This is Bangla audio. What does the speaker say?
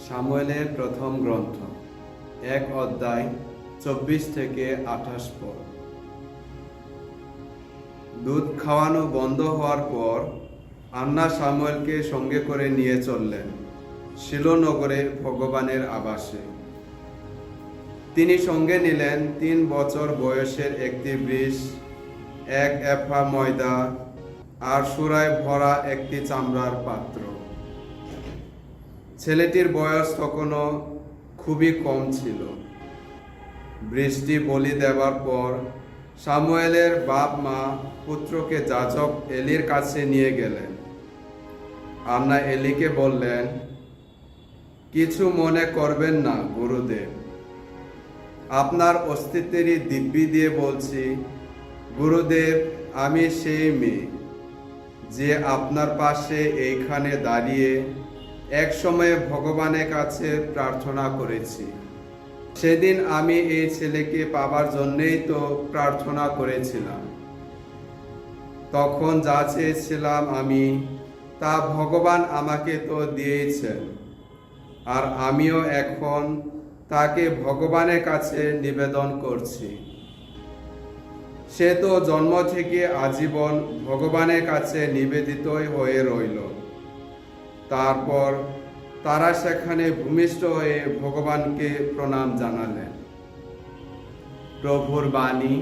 সামুয়েলের প্রথম গ্রন্থ 1 অধ্যায় 24 থেকে 28 পদ। দুধ খাওয়ানো বন্ধ হওয়ার পর আন্না সামুয়েলকে সঙ্গে করে নিয়ে চললেন শিলো নগরে ভগবানের আবাসে। তিনি সঙ্গে নিলেন 3 বছর বয়সের একটি বৃষ, 1 এফা ময়দা আর সুরায় ভরা একটি চামড়ার পাত্র। ছেলেটির বয়স তখনও খুবই কম ছিল। বৃষ্টি বলি দেওয়ার পর সামুয়েলের বাপ মা পুত্রকে যাজক এলির কাছে নিয়ে গেলেন। আন্না এলিকে বললেন, কিছু মনে করবেন না গুরুদেব, আপনার অস্তিত্বেরই দিব্যি দিয়ে বলছি, গুরুদেব, আমি সেই মেয়ে যে আপনার পাশে এইখানে দাঁড়িয়ে এক সময়ে ভগবানের কাছে প্রার্থনা করেছি। সেদিন আমি এই ছেলেকে পাবার জন্যই তো প্রার্থনা করেছিলাম। তখন যা চেয়েছিলাম আমি, তা ভগবান আমাকে তো দিয়েছেন, আর আমিও এখন তাকে ভগবানের কাছে নিবেদন করছি। সে তো জন্ম থেকে আজীবন ভগবানের কাছে নিবেদিতই হয়ে রইল। তারপর তারা সেখানে ভূমিষ্ঠ হয়ে ভগবানকে প্রণাম জানালেন। প্রভুর বাণী।